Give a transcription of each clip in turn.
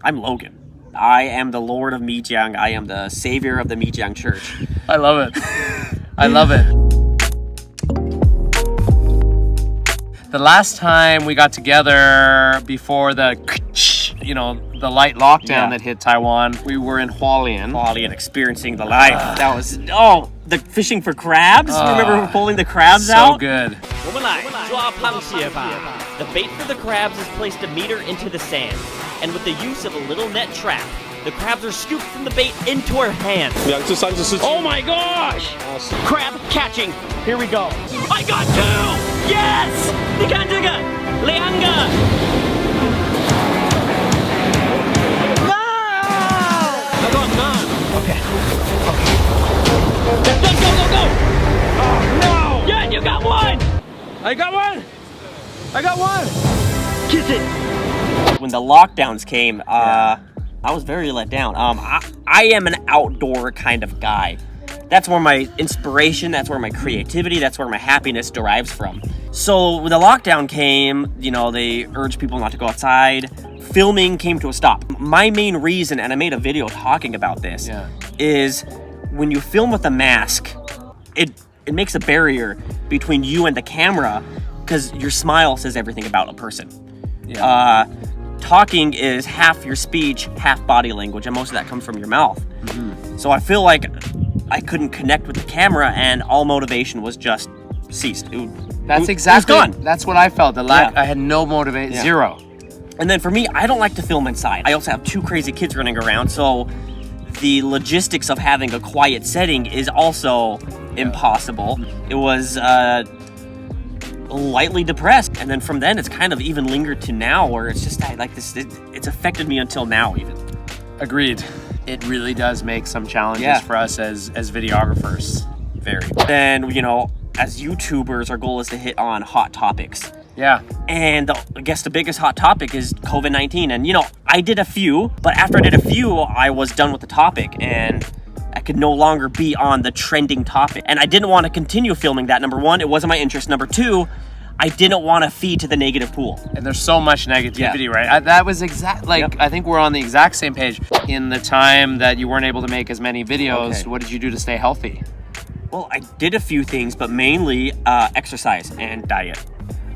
I'm Logan. I am the Lord of Mijiang. I am the savior of the Mijiang Church. I love it. I love it. The last time we got together before the light lockdown that hit Taiwan, we were in Hualien experiencing the life. That was, the fishing for crabs. Remember pulling the crabs out? So good. 我们来抓螃蟹吧. The bait for the crabs is placed a meter into the sand, and with the use of a little net trap, the crabs are scooped from the bait into our hands. 2至3至4 Oh my gosh! Crab catching. Here we go. I got 2! Yes! 你看这个2个. I got none. Okay. Go. Oh no! Yeah, you got 1! I got one! Kiss it. When the lockdowns came, I was very let down. I am an outdoor kind of guy. That's where my inspiration, that's where my creativity, that's where my happiness derives from. So when the lockdown came, they urged people not to go outside. Filming came to a stop. My main reason, and I made a video talking about this, is when you film with a mask, it makes a barrier between you and the camera because your smile says everything about a person. Talking is half your speech, half body language, and most of that comes from your mouth. Mm-hmm. So I feel like I couldn't connect with the camera, and all motivation was just ceased. That's exactly. It was gone. That's what I felt. I had no motivation, zero. And then for me, I don't like to film inside. I also have 2 crazy kids running around, so the logistics of having a quiet setting is also impossible. It was lightly depressed, and then from then it's kind of even lingered to now, where it's just it's affected me until now even. Agreed. It really does make some challenges for us as videographers. Very. Then, as YouTubers, our goal is to hit on hot topics. Yeah. And I guess the biggest hot topic is COVID-19. And, I did a few, but after I did a few, I was done with the topic, and I could no longer be on the trending topic. And I didn't want to continue filming that. Number 1, it wasn't my interest. Number 2, I didn't want to feed to the negative pool. And there's so much negativity, right? That was I think we're on the exact same page. In the time that you weren't able to make as many videos, what did you do to stay healthy? Well, I did a few things, but mainly exercise and diet.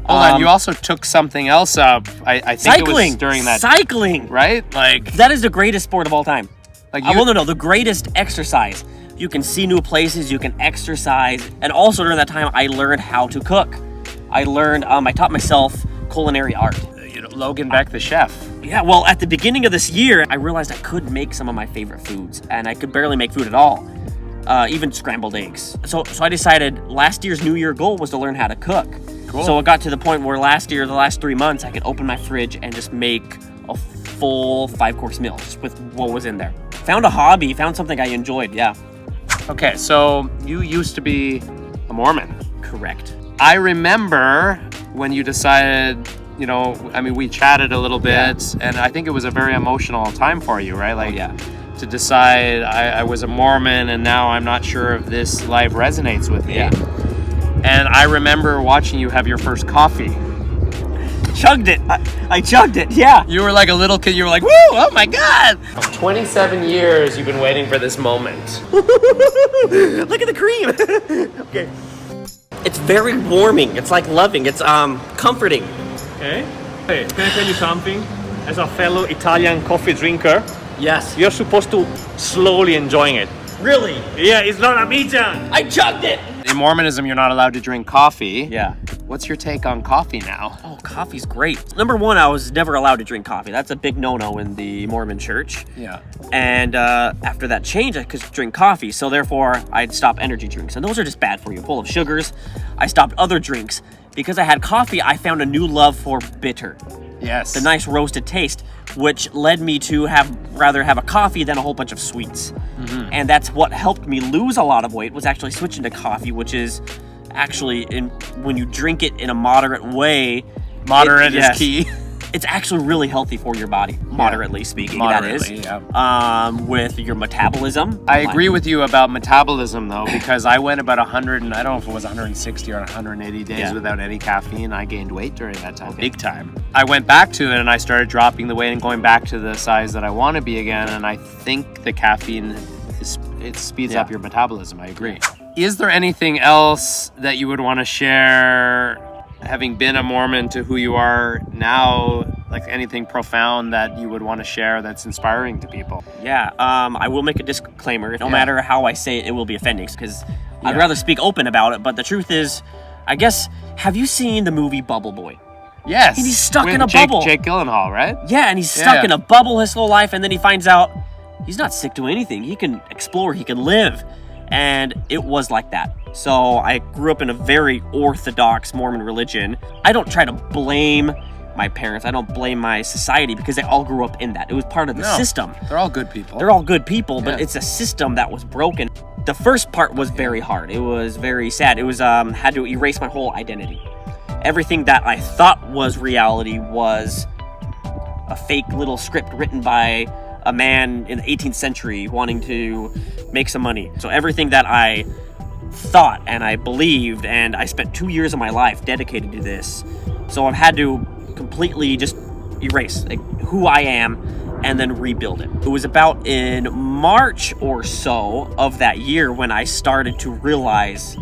Hold on, you also took something else up. I think cycling. It was during that. Cycling! Right? That is the greatest sport of all time. The greatest exercise. You can see new places, you can exercise, and also during that time, I learned how to cook. I taught myself culinary art. Logan Beck, the chef. Yeah, well, at the beginning of this year, I realized I could make some of my favorite foods, and I could barely make food at all, even scrambled eggs. So I decided last year's New Year goal was to learn how to cook. Cool. So it got to the point where the last 3 months, I could open my fridge and just make a full 5-course meal just with what was in there. Found a hobby, found something I enjoyed, yeah. Okay, so you used to be a Mormon. Correct. I remember when you decided, we chatted a little bit, and I think it was a very emotional time for you, right? To decide I was a Mormon, and now I'm not sure if this life resonates with me. Yeah. And I remember watching you have your first coffee. Chugged it. I chugged it, yeah. You were like a little kid. You were like, woo, oh my God. 27 years you've been waiting for this moment. Look at the cream. Okay. It's very warming. It's like loving. It's comforting. Okay. Hey, can I tell you something? As a fellow Italian coffee drinker, Yes. you're supposed to slowly enjoying it. Really? Yeah, it's not a Mijiang. I chugged it. In Mormonism, you're not allowed to drink coffee. Yeah. What's your take on coffee now? Oh, coffee's great. Number 1, I was never allowed to drink coffee. That's a big no-no in the Mormon church. Yeah. And after that change, I could drink coffee. So therefore, I'd stop energy drinks. And those are just bad for you, full of sugars. I stopped other drinks. Because I had coffee, I found a new love for bitter. Yes. The nice roasted taste, which led me to rather have a coffee than a whole bunch of sweets. Mm-hmm. And that's what helped me lose a lot of weight, was actually switching to coffee, which is actually, when you drink it in a moderate way. Moderate is key. it's actually really healthy for your body, moderately speaking. Moderately, that is. With your metabolism. I agree with you about metabolism though, because I went about 100, and I don't know if it was 160 or 180 days without any caffeine. I gained weight during that time, big time. I went back to it and I started dropping the weight and going back to the size that I want to be again. And I think the caffeine, it speeds up your metabolism. I agree. Is there anything else that you would want to share, having been a Mormon to who you are now, like anything profound that you would want to share that's inspiring to people? Yeah, I will make a disclaimer. No matter how I say it, it will be offending, because I'd rather speak open about it. But the truth is, I guess, have you seen the movie Bubble Boy? Yes. And he's stuck with in a bubble. Jake Gyllenhaal, right? Yeah, and he's stuck in a bubble his whole life, and then he finds out he's not sick to anything. He can explore, he can live. And it was like that. So I grew up in a very orthodox Mormon religion. I don't try to blame my parents. I don't blame my society, because they all grew up in that. It was part of the system. They're all good people. They're all good people, but it's a system that was broken. The first part was very hard. It was very sad. It was had to erase my whole identity. Everything that I thought was reality was a fake little script written by a man in the 18th century wanting to make some money. So everything that I thought and I believed, and I spent 2 years of my life dedicated to this. So I've had to completely just erase who I am and then rebuild it. It was about in March or so of that year when I started to realize,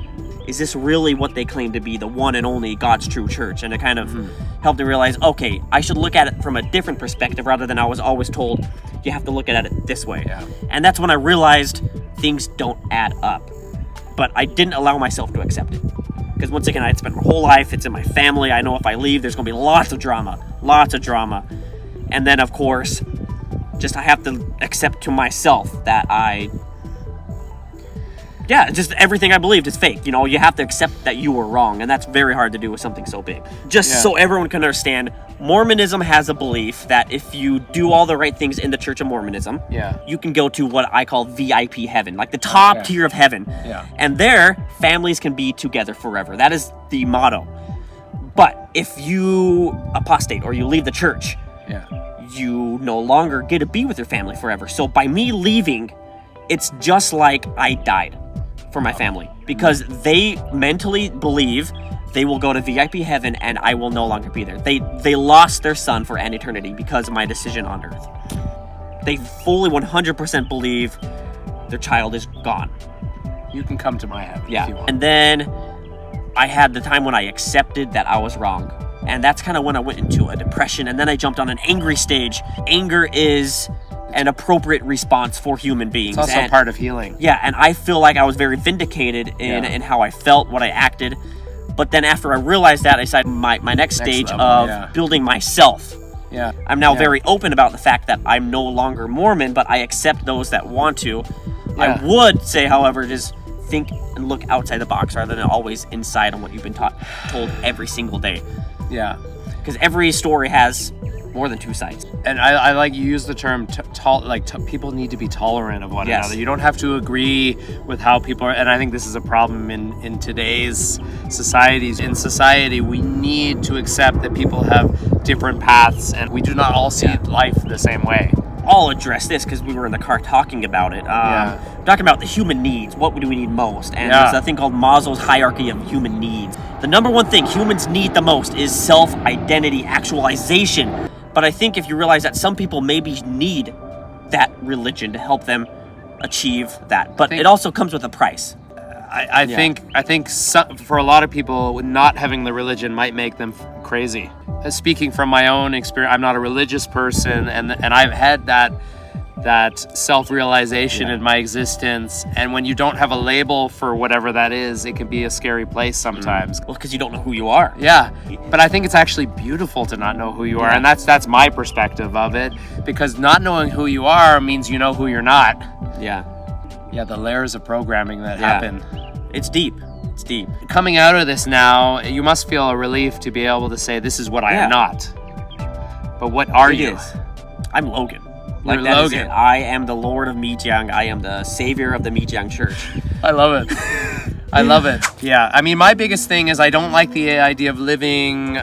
is this really what they claim to be, the one and only God's true church? And it kind of helped me realize, okay, I should look at it from a different perspective rather than I was always told you have to look at it this way. Yeah. And that's when I realized things don't add up. But I didn't allow myself to accept it. Because once again, I had spent my whole life, it's in my family. I know if I leave, there's gonna be lots of drama. And then of course, just I have to accept to myself that just everything I believed is fake. You know, you have to accept that you were wrong, and that's very hard to do with something so big. Just so everyone can understand, Mormonism has a belief that if you do all the right things in the Church of Mormonism, you can go to what I call VIP heaven, like the top tier of heaven. And there, families can be together forever. That is the motto. But if you apostate or you leave the church, you no longer get to be with your family forever. So by me leaving, it's just like I died for my family, because they mentally believe they will go to VIP heaven and I will no longer be there. They lost their son for an eternity because of my decision on earth. They fully 100% believe their child is gone. You can come to my heaven if you want. And then I had the time when I accepted that I was wrong. And that's kind of when I went into a depression, and then I jumped on an angry stage. Anger is an appropriate response for human beings. It's also part of healing. Yeah, and I feel like I was very vindicated in how I felt, what I acted. But then after I realized that, I decided my next stage level, of building myself. I'm now very open about the fact that I'm no longer Mormon, but I accept those that want to. I would say, however, just think and look outside the box rather than always inside on what you've been told every single day. Because every story has more than two sides. And I like you use the term people need to be tolerant of one another. You don't have to agree with how people are, and I think this is a problem in today's societies. In society, we need to accept that people have different paths, and we do not all see life the same way. I'll address this because we were in the car talking about it. Talking about the human needs. What do we need most? And there's a thing called Maslow's hierarchy of human needs. The number one thing humans need the most is self-identity actualization. But I think if you realize that some people maybe need that religion to help them achieve that. But it also comes with a price. I think for a lot of people, not having the religion might make them crazy. Speaking from my own experience, I'm not a religious person, and I've had that self-realization in my existence. And when you don't have a label for whatever that is, it can be a scary place sometimes. Well, because you don't know who you are. Yeah, but I think it's actually beautiful to not know who you are, and that's my perspective of it. Because not knowing who you are means you know who you're not. Yeah, the layers of programming that happen. It's deep. It's deep. Coming out of this now, you must feel a relief to be able to say, this is what I am not. But what are you? I'm Logan. Like that Logan. Is it. I am the Lord of Mijiang. I am the savior of the Mijiang Church. I love it. I love it. Yeah, I mean, my biggest thing is I don't like the idea of living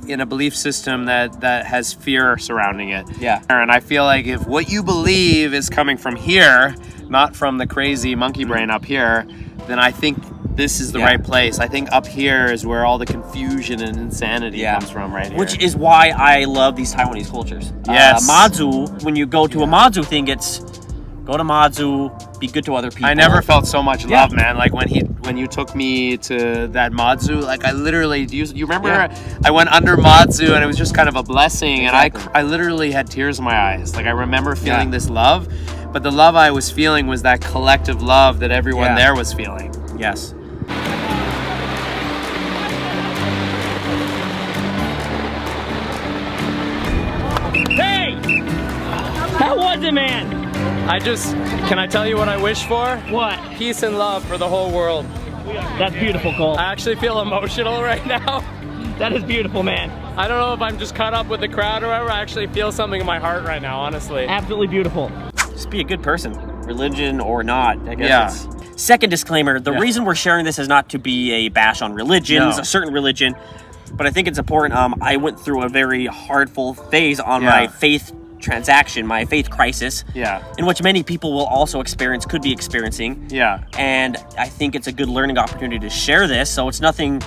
in a belief system that has fear surrounding it. Yeah. And I feel like if what you believe is coming from here, not from the crazy monkey brain up here, then I think this is the right place. I think up here is where all the confusion and insanity comes from, right here. Which is why I love these Taiwanese cultures. Yes. Mazu, when you go to a Mazu thing, it's go to Mazu, be good to other people. I never felt so much love, man. Like when you took me to that Mazu, like I literally, do you remember I went under Mazu and it was just kind of a blessing, and I literally had tears in my eyes. Like I remember feeling this love, but the love I was feeling was that collective love that everyone there was feeling. Yes. Hey! How was it, man? Can I tell you what I wish for? What? Peace and love for the whole world. That's beautiful, Cole. I actually feel emotional right now. That is beautiful, man. I don't know if I'm just caught up with the crowd or whatever. I actually feel something in my heart right now, honestly. Absolutely beautiful. Just be a good person, religion or not. I guess it's... Second disclaimer, the reason we're sharing this is not to be a bash on religions, a certain religion, but I think it's important. I went through a very hardful phase on my faith transaction, my faith crisis, in which many people will also could be experiencing. And I think it's a good learning opportunity to share this, so it's nothing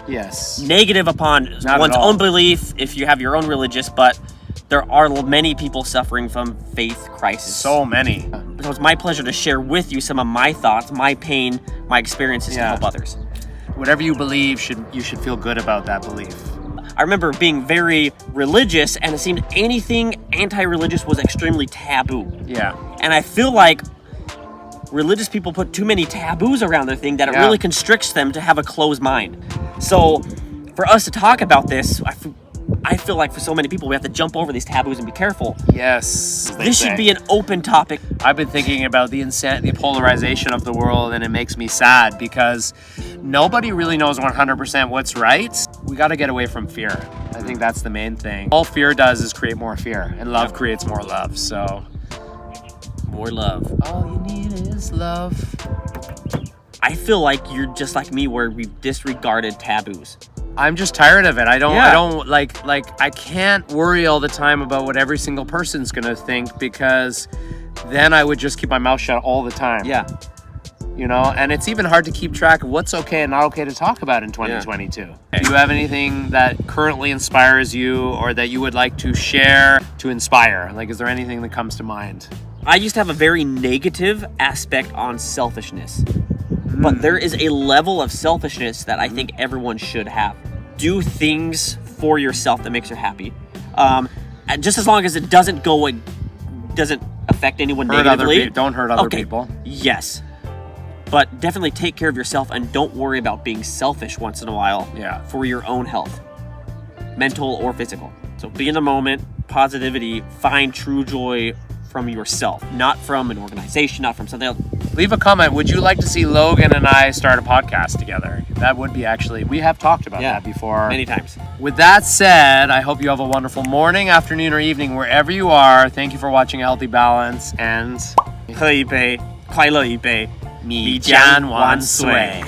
negative upon one's own belief if you have your own religious, but there are many people suffering from faith crisis. So many. So it's my pleasure to share with you some of my thoughts, my pain, my experiences to help others. Whatever you believe, you should feel good about that belief. I remember being very religious, and it seemed anything anti-religious was extremely taboo. And I feel like religious people put too many taboos around their thing that it really constricts them to have a closed mind. So for us to talk about this, I feel like for so many people, we have to jump over these taboos and be careful. Yes. This should be an open topic. I've been thinking about the polarization of the world, and it makes me sad because nobody really knows 100% what's right. We got to get away from fear. I think that's the main thing. All fear does is create more fear, and love creates more love. So, more love. All you need is love. I feel like you're just like me, where we've disregarded taboos. I'm just tired of it. I don't like I can't worry all the time about what every single person's gonna think, because then I would just keep my mouth shut all the time. You know, and it's even hard to keep track of what's okay and not okay to talk about in 2022. Do you have anything that currently inspires you, or that you would like to share to inspire? Like, is there anything that comes to mind? I used to have a very negative aspect on selfishness. But there is a level of selfishness that I think everyone should have. Do things for yourself that makes you happy. And just as long as it doesn't affect anyone negatively. Don't hurt other people. Yes. But definitely take care of yourself, and don't worry about being selfish once in a while for your own health, mental or physical. So be in the moment, positivity, find true joy from yourself, not from an organization, not from something else. Leave a comment. Would you like to see Logan and I start a podcast together? That would be we have talked about that before. Many times. With that said, I hope you have a wonderful morning, afternoon, or evening, wherever you are. Thank you for watching A Healthy Balance, and 喝一杯，快乐一杯，米江万岁。